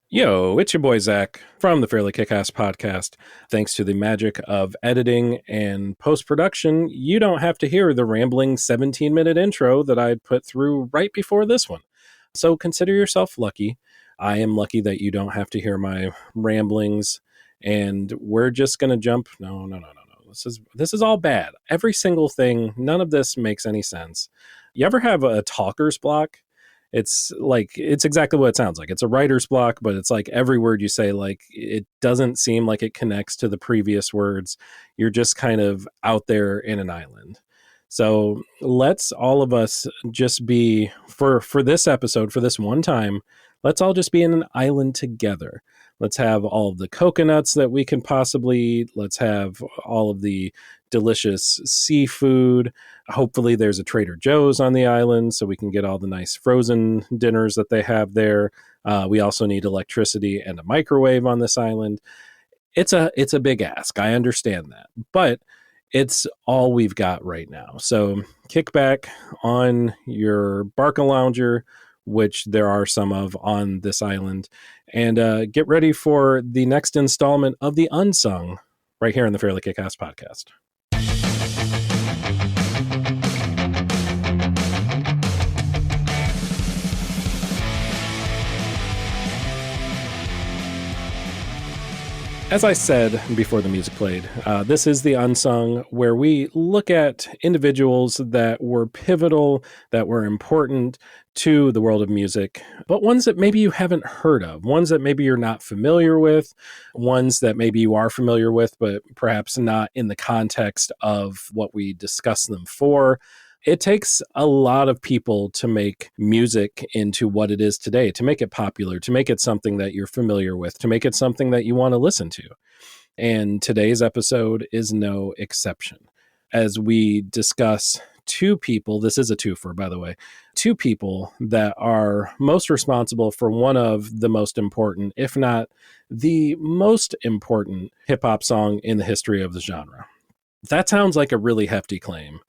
Yo, it's your boy Zack from the Fairly KickAss podcast. Thanks to the magic of editing and post-production, you don't have to hear the rambling 17-minute intro that I put through right before this one. So consider yourself lucky. I am lucky that you don't have to hear my ramblings, and we're just going to jump. No. This is all bad. Every single thing, none of this makes any sense. You ever have a talker's block? It's exactly what it sounds like. It's a writer's block, but it's like every word you say, like it doesn't seem like it connects to the previous words. You're just kind of out there in an island. So let's all of us just be for this episode, for this one time, let's all just be in an island together. Let's have all of the coconuts that we can possibly eat. Let's have all of the delicious seafood. Hopefully there's a Trader Joe's on the island so we can get all the nice frozen dinners that they have there. We also need electricity and a microwave on this island. It's a big ask. I understand that. But it's all we've got right now. So kick back on your Barca Lounger, which there are some of on this island, and get ready for the next installment of the Unsung right here in the Fairly Kick-Ass podcast. As I said before the music played, this is the Unsung, where we look at individuals that were pivotal, that were important to the world of music, but ones that maybe you haven't heard of, ones that maybe you're not familiar with, ones that maybe you are familiar with, but perhaps not in the context of what we discuss them for. It takes a lot of people to make music into what it is today, to make it popular, to make it something that you're familiar with, to make it something that you want to listen to. And today's episode is no exception. As we discuss two people, this is a twofer, by the way, two people that are most responsible for one of the most important, if not the most important hip hop song in the history of the genre. That sounds like a really hefty claim.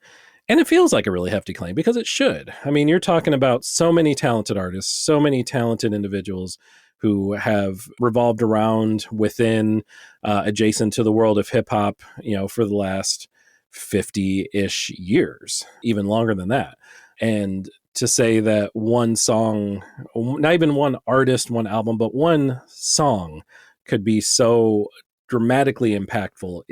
And it feels like a really hefty claim because it should. I mean, you're talking about so many talented artists, so many talented individuals who have revolved around within, adjacent to the world of hip hop, for the last 50-ish years, even longer than that. And to say that one song, not even one artist, one album, but one song could be so dramatically impactful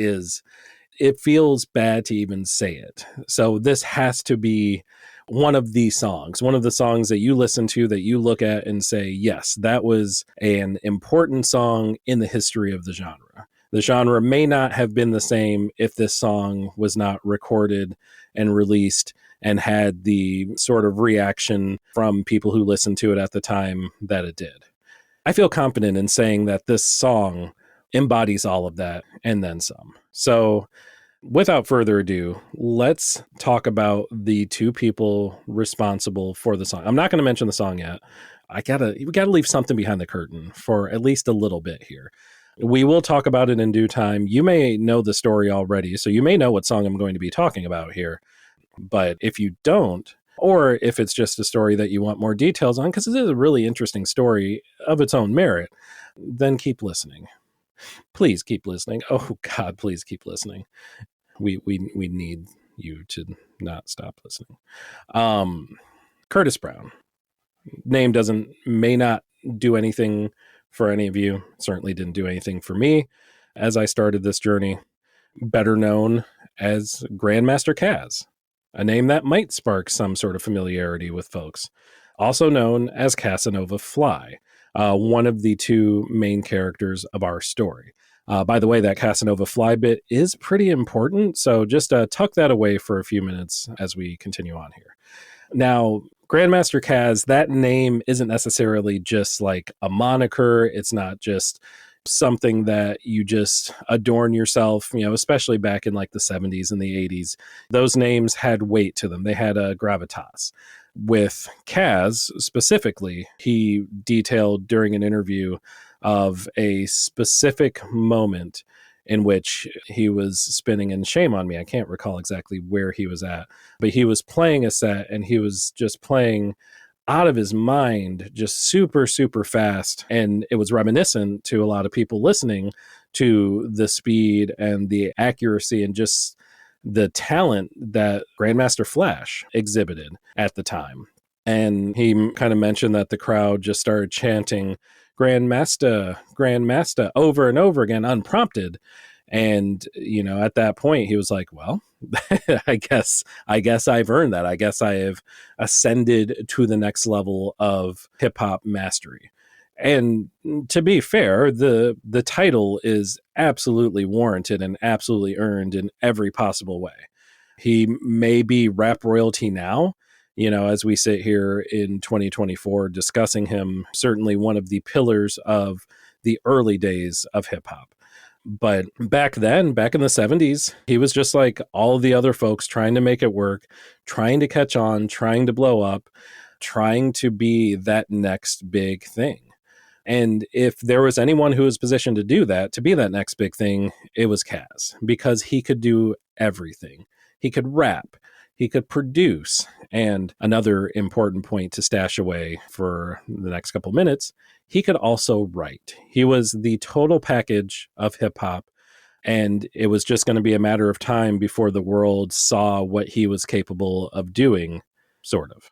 it feels bad to even say it. So this has to be one of the songs that you listen to, that you look at and say, yes, that was an important song in the history of the genre. The genre may not have been the same if this song was not recorded and released and had the sort of reaction from people who listened to it at the time that it did. I feel confident in saying that this song embodies all of that and then some. So without further ado, let's talk about the two people responsible for the song. I'm not going to mention the song yet. We gotta leave something behind the curtain for at least a little bit here. We will talk about it in due time. You may know the story already, so you may know what song I'm going to be talking about here. But if you don't, or if it's just a story that you want more details on, because it is a really interesting story of its own merit, then keep listening. Please keep listening. Oh God, please keep listening. We need you to not stop listening. Curtis Brown. Name may not do anything for any of you. Certainly didn't do anything for me as I started this journey. Better known as Grandmaster Kaz, a name that might spark some sort of familiarity with folks. Also known as Casanova Fly, one of the two main characters of our story. By the way, that Casanova Fly bit is pretty important, so just tuck that away for a few minutes as we continue on here. Now, Grandmaster Kaz, that name isn't necessarily just like a moniker. It's not just something that you just adorn yourself, especially back in like the 70s and the 80s. Those names had weight to them. They had a gravitas. With Kaz specifically, he detailed during an interview of a specific moment in which he was spinning, and shame on me, I can't recall exactly where he was at, but he was playing a set and he was just playing out of his mind, just super, super fast. And it was reminiscent to a lot of people listening to the speed and the accuracy and just the talent that Grandmaster Flash exhibited at the time. And he kind of mentioned that the crowd just started chanting Grandmaster, Grandmaster over and over again, unprompted. And, at that point, he was like, well, I guess I've earned that. I guess I have ascended to the next level of hip hop mastery. And to be fair, the title is absolutely warranted and absolutely earned in every possible way. He may be rap royalty now, as we sit here in 2024 discussing him, certainly one of the pillars of the early days of hip hop. But back then, back in the 70s, he was just like all the other folks trying to make it work, trying to catch on, trying to blow up, trying to be that next big thing. And if there was anyone who was positioned to do that, to be that next big thing, it was Kaz, because he could do everything. He could rap, he could produce, and another important point to stash away for the next couple minutes, he could also write. He was the total package of hip hop, and it was just going to be a matter of time before the world saw what he was capable of doing, sort of.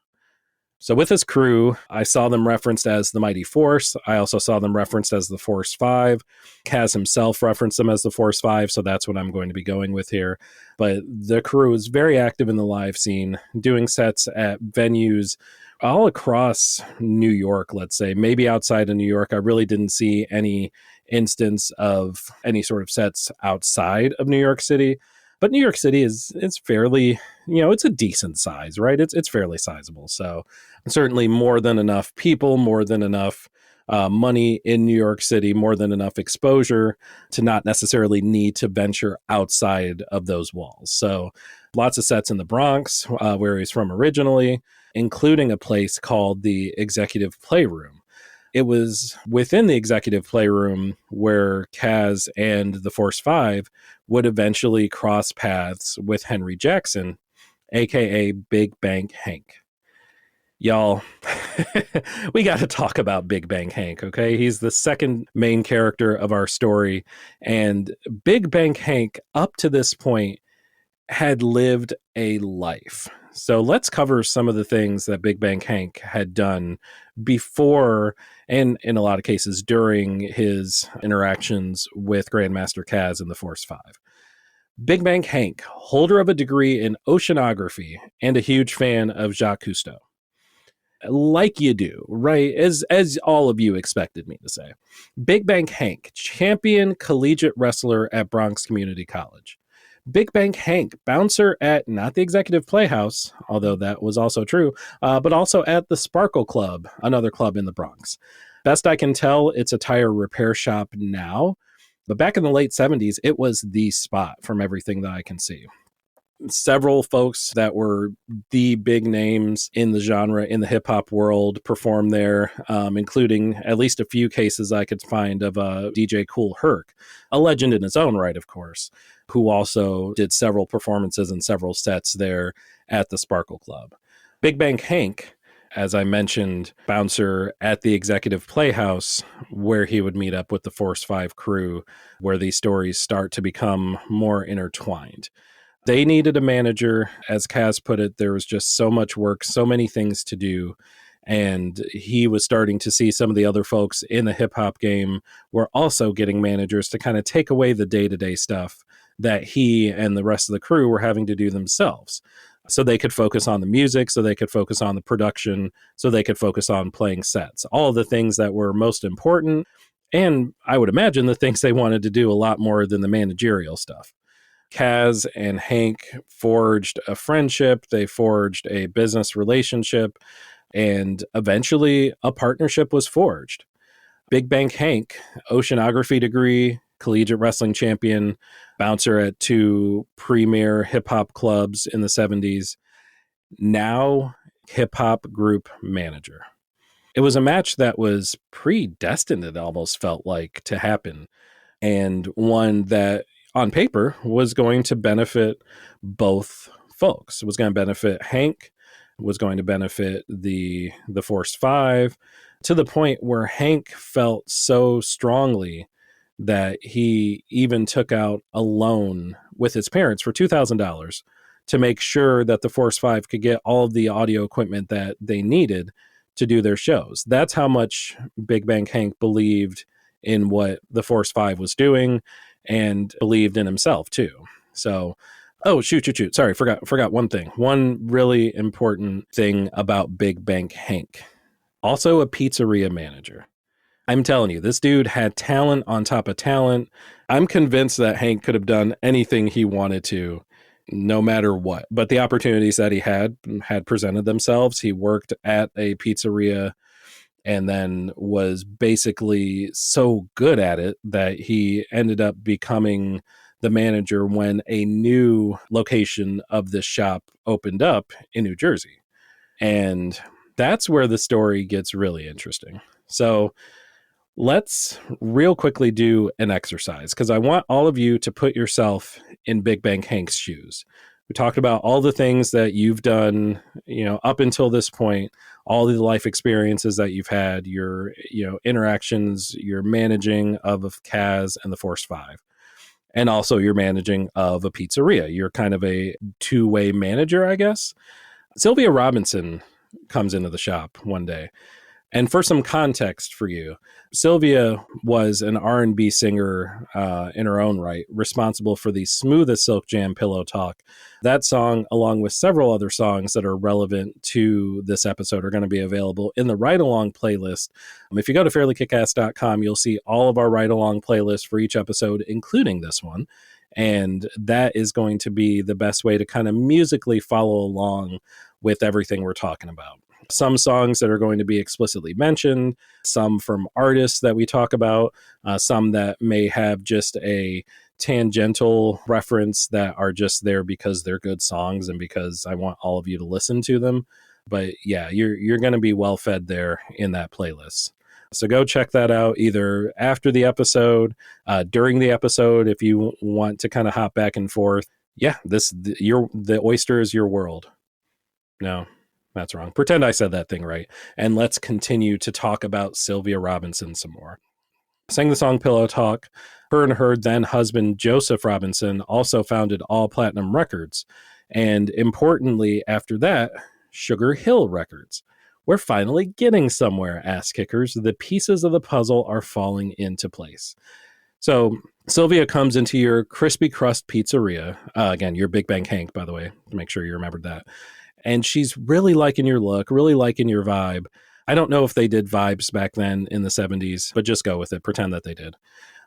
So with his crew, I saw them referenced as the Mighty Force. I also saw them referenced as the Force 5. Kaz himself referenced them as the Force 5, so that's what I'm going to be going with here. But the crew is very active in the live scene, doing sets at venues all across New York, let's say. Maybe outside of New York. I really didn't see any instance of any sort of sets outside of New York City. But New York City is fairly, it's a decent size, right? It's fairly sizable. So certainly more than enough people, more than enough money in New York City, more than enough exposure to not necessarily need to venture outside of those walls. So lots of sets in the Bronx, where he's from originally, including a place called the Executive Playroom. It was within the Executive Playroom where Kaz and the Force 5 would eventually cross paths with Henry Jackson, aka Big Bank Hank. Y'all, we got to talk about Big Bang Hank, okay? He's the second main character of our story, and Big Bang Hank, up to this point, had lived a life. So let's cover some of the things that Big Bang Hank had done before, and in a lot of cases during his interactions with Grandmaster Kaz and the Force 5. Big Bang Hank, holder of a degree in oceanography and a huge fan of Jacques Cousteau. Like you do, right? As all of you expected me to say. Big Bang Hank, champion collegiate wrestler at Bronx Community College. Big Bang Hank, bouncer at not the Executive Playhouse, although that was also true, but also at the Sparkle Club, another club in the Bronx. Best I can tell, it's a tire repair shop now, but back in the late 70s, it was the spot from everything that I can see. Several folks that were the big names in the genre, in the hip hop world, performed there, including at least a few cases I could find of DJ Kool Herc, a legend in his own right, of course, who also did several performances and several sets there at the Sparkle Club. Big Bang Hank, as I mentioned, bouncer at the Executive Playhouse, where he would meet up with the Force 5 crew, where these stories start to become more intertwined. They needed a manager. As Kaz put it, there was just so much work, so many things to do. And he was starting to see some of the other folks in the hip hop game were also getting managers to kind of take away the day-to-day stuff that he and the rest of the crew were having to do themselves. So they could focus on the music, so they could focus on the production, so they could focus on playing sets. All of the things that were most important. And I would imagine the things they wanted to do a lot more than the managerial stuff. Kaz and Hank forged a friendship, they forged a business relationship, and eventually a partnership was forged. Big Bang Hank, oceanography degree, collegiate wrestling champion, bouncer at two premier hip-hop clubs in the 70s, now hip-hop group manager. It was a match that was predestined, it almost felt like, to happen, and one that on paper was going to benefit both folks. It was going to benefit Hank was going to benefit the Force 5, to the point where Hank felt so strongly that he even took out a loan with his parents for $2,000 to make sure that the Force 5 could get all of the audio equipment that they needed to do their shows. That's how much Big Bang Hank believed in what the Force 5 was doing and believed in himself too. So, oh, shoot. Sorry, forgot one thing. One really important thing about Big Bang Hank. Also a pizzeria manager. I'm telling you, this dude had talent on top of talent. I'm convinced that Hank could have done anything he wanted to, no matter what. But the opportunities that he had presented themselves. He worked at a pizzeria and then was basically so good at it that he ended up becoming the manager when a new location of this shop opened up in New Jersey. And that's where the story gets really interesting. So let's real quickly do an exercise, because I want all of you to put yourself in Big Bang Hank's shoes. We talked about all the things that you've done, up until this point, all the life experiences that you've had, your, interactions, your managing of Kaz and the Force 5, and also your managing of a pizzeria. You're kind of a two-way manager, I guess. Sylvia Robinson comes into the shop one day. And for some context for you, Sylvia was an R&B singer in her own right, responsible for the Smooth as Silk Jam Pillow Talk. That song, along with several other songs that are relevant to this episode, are going to be available in the Ride Along playlist. If you go to fairlykickass.com, you'll see all of our Ride Along playlists for each episode, including this one. And that is going to be the best way to kind of musically follow along with everything we're talking about. Some songs that are going to be explicitly mentioned, some from artists that we talk about, some that may have just a tangential reference that are just there because they're good songs and because I want all of you to listen to them. But yeah, you're going to be well fed there in that playlist. So go check that out either after the episode, during the episode, if you want to kind of hop back and forth. Yeah, the oyster is your world. No. That's wrong. Pretend I said that thing right. And let's continue to talk about Sylvia Robinson some more. Sang the song Pillow Talk. Her and her then husband, Joseph Robinson, also founded All Platinum Records. And importantly, after that, Sugar Hill Records. We're finally getting somewhere, ass kickers. The pieces of the puzzle are falling into place. So Sylvia comes into your crispy crust pizzeria. Again, your Big Bang Hank, by the way, to make sure you remembered that. And she's really liking your look, really liking your vibe. I don't know if they did vibes back then in the 70s, but just go with it. Pretend that they did.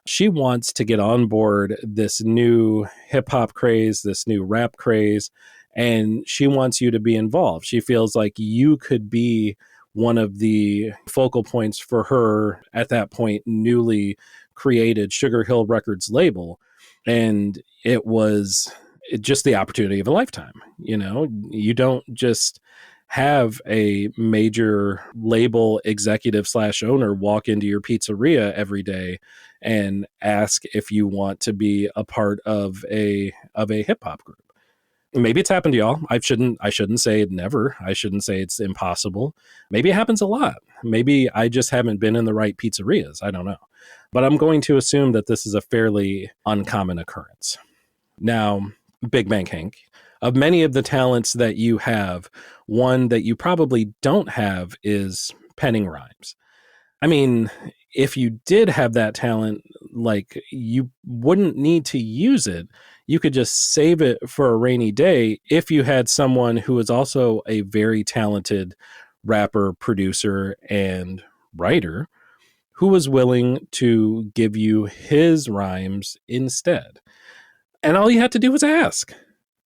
She wants to get on board this new hip hop craze, this new rap craze, and she wants you to be involved. She feels like you could be one of the focal points for her at that point, newly created Sugar Hill Records label. And it was just the opportunity of a lifetime. You don't just have a major label executive / owner walk into your pizzeria every day and ask if you want to be a part of a hip hop group. Maybe it's happened to y'all. I shouldn't say it never. I shouldn't say it's impossible. Maybe it happens a lot. Maybe I just haven't been in the right pizzerias. I don't know. But I'm going to assume that this is a fairly uncommon occurrence. Now, Big Bang Hank, of many of the talents that you have, one that you probably don't have is penning rhymes. I mean, if you did have that talent, like, you wouldn't need to use it. You could just save it for a rainy day if you had someone who is also a very talented rapper, producer, and writer who was willing to give you his rhymes instead. And all you had to do was ask.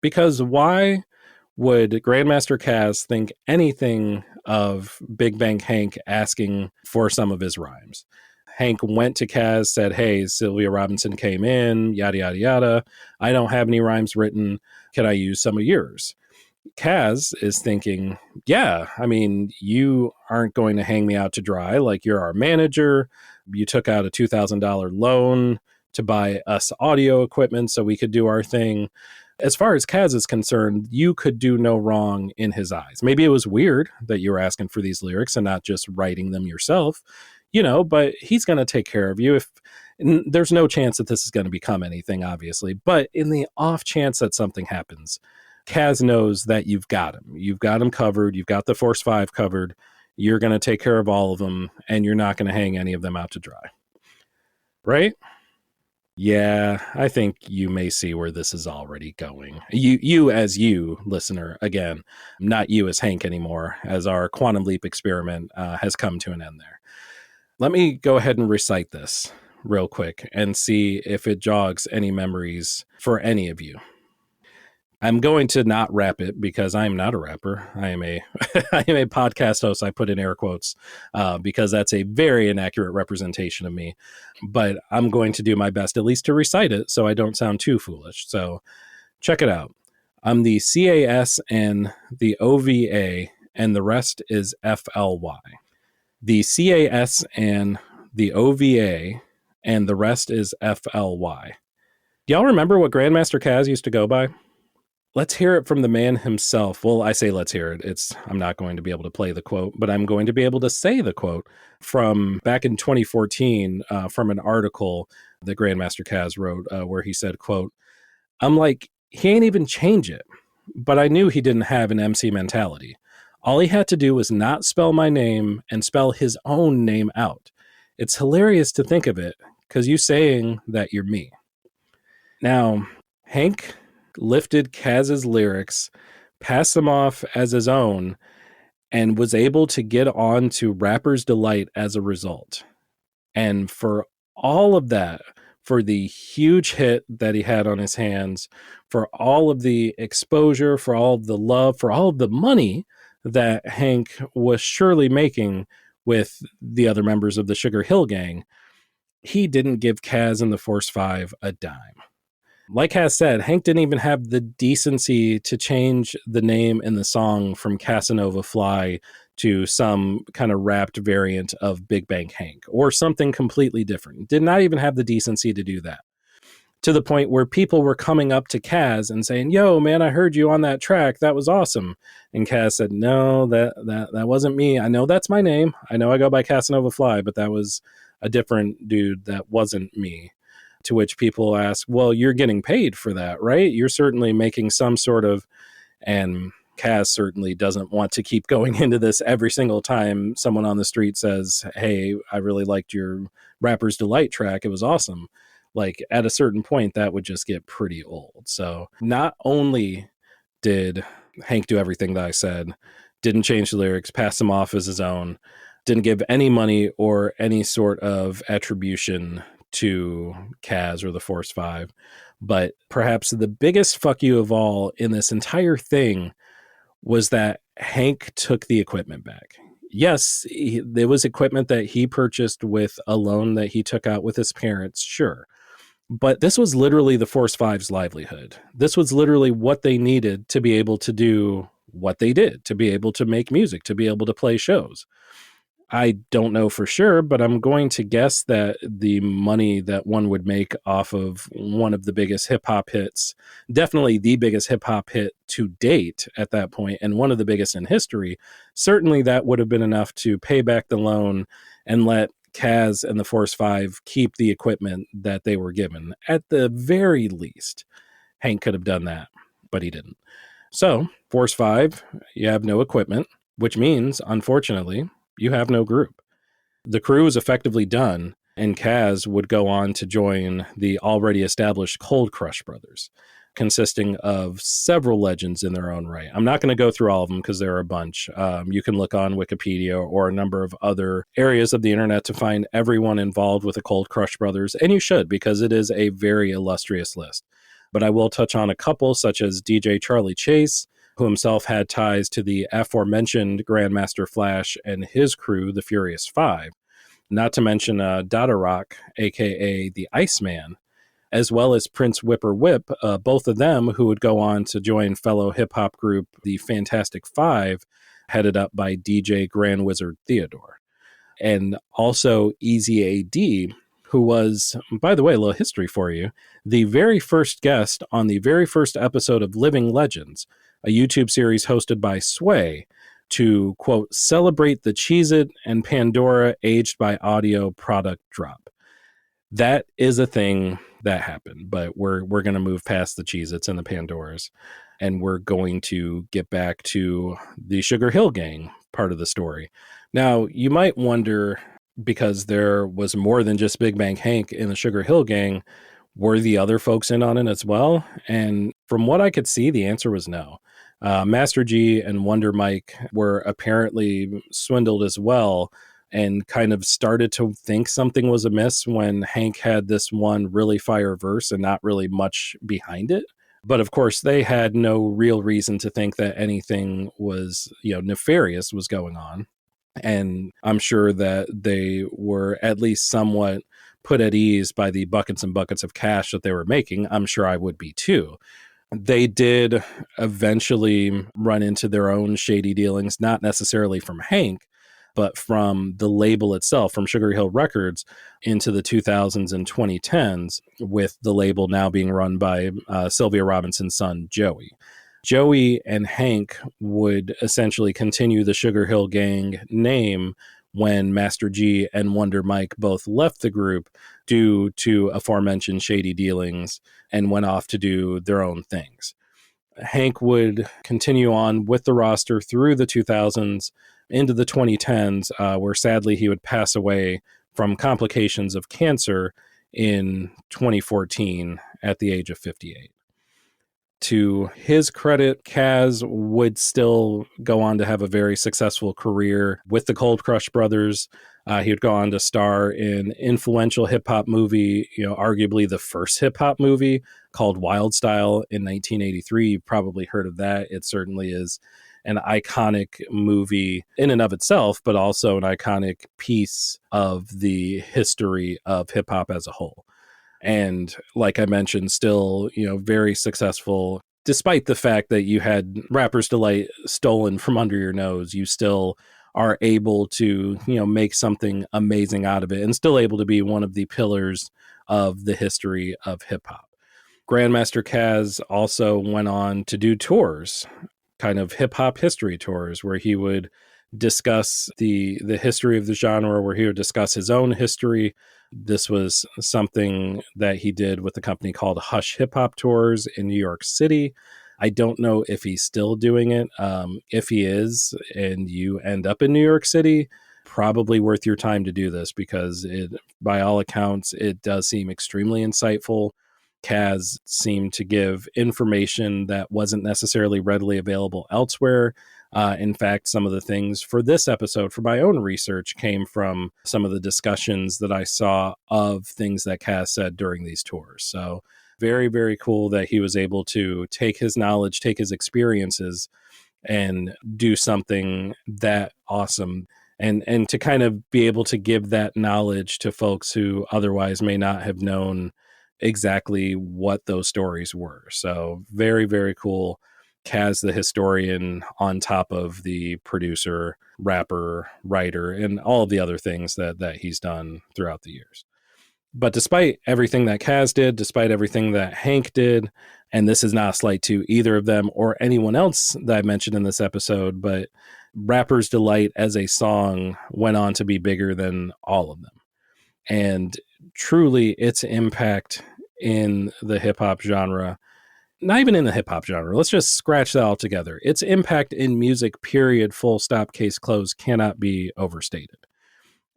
Because why would Grandmaster Kaz think anything of Big Bang Hank asking for some of his rhymes? Hank went to Kaz, said, hey, Sylvia Robinson came in, yada, yada, yada. I don't have any rhymes written. Can I use some of yours? Kaz is thinking, yeah, I mean, you aren't going to hang me out to dry. Like, you're our manager. You took out a $2,000 loan to buy us audio equipment so we could do our thing. As far as Kaz is concerned, you could do no wrong in his eyes. Maybe it was weird that you were asking for these lyrics and not just writing them yourself, but he's going to take care of you. There's no chance that this is going to become anything, obviously, but in the off chance that something happens, Kaz knows that you've got him. You've got him covered. You've got the Force 5 covered. You're going to take care of all of them, and you're not going to hang any of them out to dry. Right? Yeah, I think you may see where this is already going. You as you, listener, again, not you as Hank anymore, as our quantum leap experiment has come to an end there. Let me go ahead and recite this real quick and see if it jogs any memories for any of you. I'm going to not rap it because I'm not a rapper. I am a I am a podcast host. I put in air quotes because that's a very inaccurate representation of me. But I'm going to do my best, at least to recite it, so I don't sound too foolish. So check it out. I'm the CAS and the OVA, and the rest is FLY. The CAS and the OVA, and the rest is FLY. Do y'all remember what Grandmaster Kaz used to go by? Let's hear it from the man himself. Well, I say let's hear it. I'm not going to be able to play the quote, but I'm going to be able to say the quote from back in 2014 from an article that Grandmaster Kaz wrote where he said, quote, "I'm like, he ain't even change it, but I knew he didn't have an MC mentality. All he had to do was not spell my name and spell his own name out. It's hilarious to think of it because you saying that you're me." Now, Hank lifted Kaz's lyrics, passed them off as his own, and was able to get on to Rapper's Delight as a result. And for all of that, for the huge hit that he had on his hands, for all of the exposure, for all of the love, for all of the money that Hank was surely making with the other members of the Sugar Hill Gang, he didn't give Kaz and the Force 5 a dime. Like Kaz said, Hank didn't even have the decency to change the name in the song from Casanova Fly to some kind of rapped variant of Big Bank Hank or something completely different. Did not even have the decency to do that. To the point where people were coming up to Kaz and saying, "Yo, man, I heard you on that track. That was awesome." And Kaz said, "No, that wasn't me. I know that's my name. I know I go by Casanova Fly, but that was a different dude. That wasn't me." To which people ask, "Well, you're getting paid for that, right? You're certainly making some sort of," and Kaz certainly doesn't want to keep going into this every single time someone on the street says, "Hey, I really liked your Rapper's Delight track. It was awesome." Like at a certain point, that would just get pretty old. So not only did Hank do everything that I said, didn't change the lyrics, passed them off as his own, didn't give any money or any sort of attribution to Kaz or the Force 5. But perhaps the biggest fuck you of all in this entire thing was that Hank took the equipment back. Yes, there was equipment that he purchased with a loan that he took out with his parents, sure. But this was literally the Force 5's livelihood. This was literally what they needed to be able to do what they did, to be able to make music, to be able to play shows. I don't know for sure, but I'm going to guess that the money that one would make off of one of the biggest hip hop hits, definitely the biggest hip hop hit to date at that point, and one of the biggest in history, certainly that would have been enough to pay back the loan and let Kaz and the Force 5 keep the equipment that they were given. At the very least, Hank could have done that, but he didn't. So, Force 5, you have no equipment, which means, unfortunately, you have no group. The crew is effectively done, and Kaz would go on to join the already established Cold Crush Brothers, consisting of several legends in their own right. I'm not going to go through all of them because there are a bunch. You can look on Wikipedia or a number of other areas of the internet to find everyone involved with the Cold Crush Brothers, and you should, because it is a very illustrious list. But I will touch on a couple, such as DJ Charlie Chase, who himself had ties to the aforementioned Grandmaster Flash and his crew, the Furious Five, not to mention Dada Rock, a.k.a. the Iceman, as well as Prince Whipper Whip, both of them who would go on to join fellow hip-hop group the Fantastic Five, headed up by DJ Grand Wizard Theodore. And also Easy A.D., who was, by the way, a little history for you, the very first guest on the very first episode of Living Legends, a YouTube series hosted by Sway, to, quote, celebrate the Cheez-It and Pandora aged by audio product drop. That is a thing that happened, but we're going to move past the Cheez-Its and the Pandoras, and we're going to get back to the Sugar Hill Gang part of the story. Now, you might wonder, because there was more than just Big Bang Hank in the Sugar Hill Gang, were the other folks in on it as well? And from what I could see, the answer was no. Master G and Wonder Mike were apparently swindled as well, and kind of started to think something was amiss when Hank had this one really fire verse and not really much behind it. But of course, they had no real reason to think that anything was, nefarious was going on. And I'm sure that they were at least somewhat put at ease by the buckets and buckets of cash that they were making. I'm sure I would be too. They did eventually run into their own shady dealings, not necessarily from Hank, but from the label itself, from Sugar Hill Records into the 2000s and 2010s, with the label now being run by Sylvia Robinson's son, Joey. Joey and Hank would essentially continue the Sugar Hill Gang name when Master G and Wonder Mike both left the group due to aforementioned shady dealings and went off to do their own things. Hank would continue on with the roster through the 2000s into the 2010s, where sadly he would pass away from complications of cancer in 2014 at the age of 58. To his credit, Kaz would still go on to have a very successful career with the Cold Crush Brothers. He would go on to star in influential hip-hop movie, arguably the first hip-hop movie, called Wild Style in 1983. You've probably heard of that. It certainly is an iconic movie in and of itself, but also an iconic piece of the history of hip-hop as a whole. And like I mentioned, still, very successful. Despite the fact that you had Rapper's Delight stolen from under your nose, you still are able to, make something amazing out of it, and still able to be one of the pillars of the history of hip hop. Grandmaster Kaz also went on to do tours, kind of hip hop history tours, where he would discuss the history of the genre, where he would discuss his own history. This was something that he did with a company called Hush Hip Hop Tours in New York City. I don't know if he's still doing it. If he is, and you end up in New York City, probably worth your time to do this, because by all accounts, it does seem extremely insightful. Kaz seemed to give information that wasn't necessarily readily available elsewhere. In fact, some of the things for this episode, for my own research, came from some of the discussions that I saw of things that Kaz said during these tours. So very, very cool that he was able to take his knowledge, take his experiences, and do something that awesome. And to kind of be able to give that knowledge to folks who otherwise may not have known exactly what those stories were. So very, very cool. Kaz the historian on top of the producer, rapper, writer, and all of the other things that he's done throughout the years. But despite everything that Kaz did, despite everything that Hank did, and this is not a slight to either of them or anyone else that I mentioned in this episode, but Rapper's Delight as a song went on to be bigger than all of them. And truly, its impact in the hip-hop genre, not even in the hip-hop genre, let's just scratch that all together. Its impact in music, period, full stop, case closed, cannot be overstated.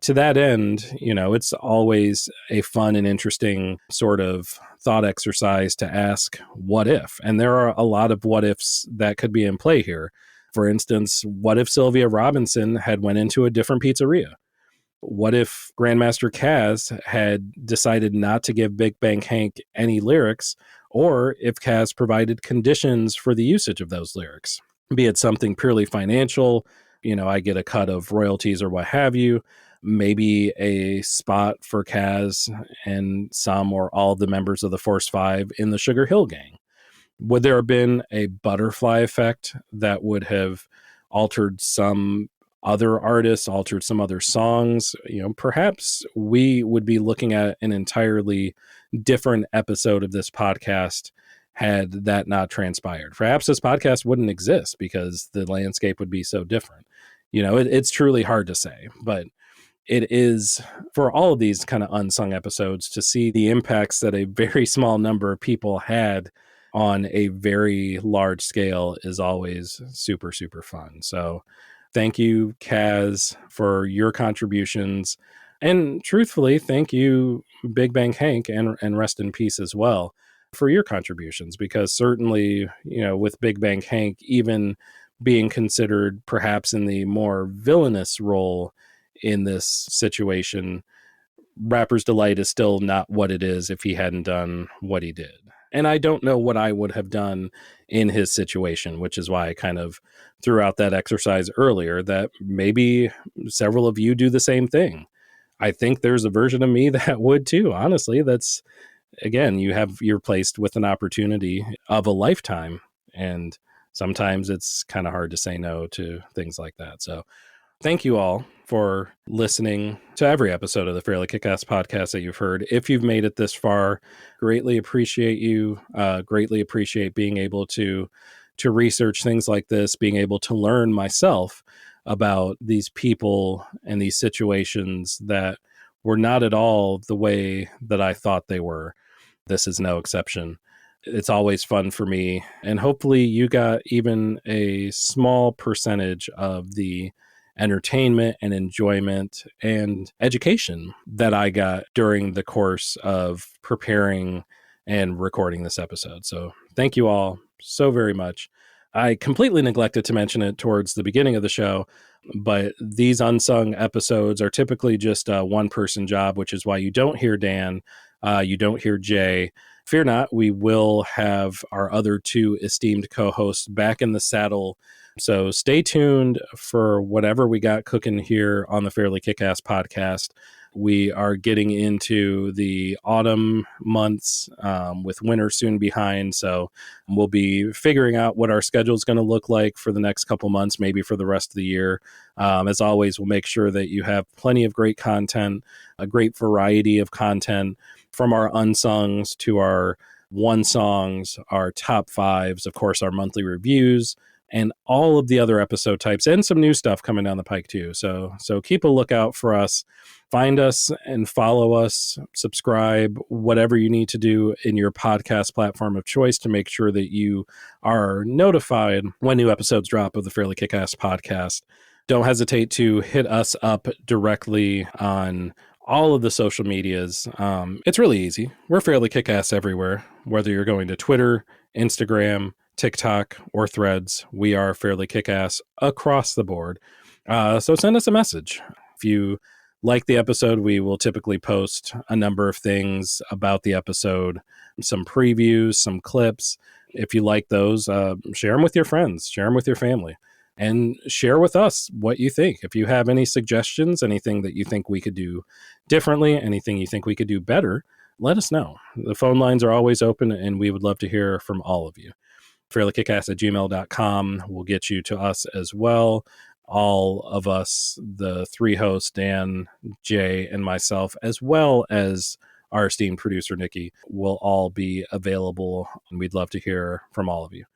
To that end, it's always a fun and interesting sort of thought exercise to ask, what if? And there are a lot of what ifs that could be in play here. For instance, what if Sylvia Robinson had went into a different pizzeria? What if Grandmaster Kaz had decided not to give Big Bang Hank any lyrics, or if Kaz provided conditions for the usage of those lyrics, be it something purely financial, I get a cut of royalties or what have you, maybe a spot for Kaz and some or all of the members of the Force 5 in the Sugar Hill Gang. Would there have been a butterfly effect that would have altered some other artists, altered some other songs, perhaps we would be looking at an entirely different episode of this podcast had that not transpired. Perhaps this podcast wouldn't exist because the landscape would be so different. It's truly hard to say, but it is, for all of these kind of unsung episodes, to see the impacts that a very small number of people had on a very large scale is always super, super fun. So thank you, Kaz, for your contributions. And truthfully, thank you, Big Bang Hank, and rest in peace as well, for your contributions, because certainly, with Big Bang Hank even being considered perhaps in the more villainous role in this situation, Rapper's Delight is still not what it is if he hadn't done what he did. And I don't know what I would have done in his situation, which is why I kind of threw out that exercise earlier, that maybe several of you do the same thing. I think there's a version of me that would too. Honestly, that's, again, you're placed with an opportunity of a lifetime. And sometimes it's kind of hard to say no to things like that. So thank you all for listening to every episode of the Fairly KickAss podcast that you've heard. If you've made it this far, greatly appreciate you. Greatly appreciate being able to research things like this, being able to learn myself about these people and these situations that were not at all the way that I thought they were. This is no exception. It's always fun for me. And hopefully you got even a small percentage of the entertainment and enjoyment and education that I got during the course of preparing and recording this episode. So thank you all so very much. I completely neglected to mention it towards the beginning of the show, but these unsung episodes are typically just a one-person job, which is why you don't hear Dan, you don't hear Jay. Fear not, we will have our other two esteemed co-hosts back in the saddle. So stay tuned for whatever we got cooking here on the Fairly KickAss podcast. We are getting into the autumn months with winter soon behind. So we'll be figuring out what our schedule is going to look like for the next couple months, maybe for the rest of the year. As always, we'll make sure that you have plenty of great content, a great variety of content, from our unsungs to our one songs, our top fives, of course, our monthly reviews, and all of the other episode types, and some new stuff coming down the pike too. So keep a lookout for us. Find us and follow us, subscribe, whatever you need to do in your podcast platform of choice to make sure that you are notified when new episodes drop of the Fairly KickAss podcast. Don't hesitate to hit us up directly on all of the social medias. It's really easy. We're Fairly KickAss everywhere, whether you're going to Twitter, Instagram, TikTok, or Threads. We are Fairly KickAss across the board. So send us a message. If you like the episode, we will typically post a number of things about the episode, some previews, some clips. If you like those, share them with your friends, share them with your family, and share with us what you think. If you have any suggestions, anything that you think we could do differently, anything you think we could do better, let us know. The phone lines are always open, and we would love to hear from all of you. fairlykickass@gmail.com will get you to us as well. All of us, the three hosts, Dan, Jay, and myself, as well as our esteemed producer, Nikki, will all be available, and we'd love to hear from all of you.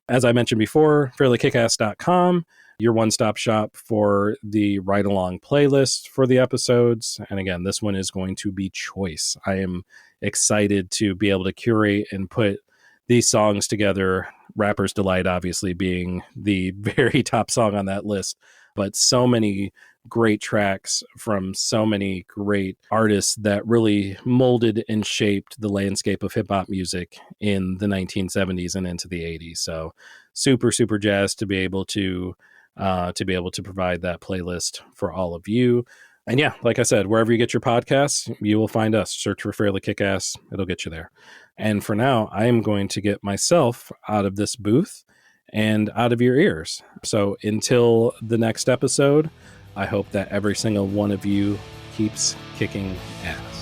As I mentioned before, fairlykickass.com, your one-stop shop for the ride-along playlist for the episodes. And again, this one is going to be choice. I am excited to be able to curate and put these songs together. Rapper's Delight, obviously, being the very top song on that list, but so many great tracks from so many great artists that really molded and shaped the landscape of hip-hop music in the 1970s and into the 80s. So super, super jazzed to be able to provide that playlist for all of you. And yeah, like I said, wherever you get your podcasts, you will find us. Search for Fairly KickAss. It'll get you there. And for now, I am going to get myself out of this booth and out of your ears. So until the next episode, I hope that every single one of you keeps kicking ass.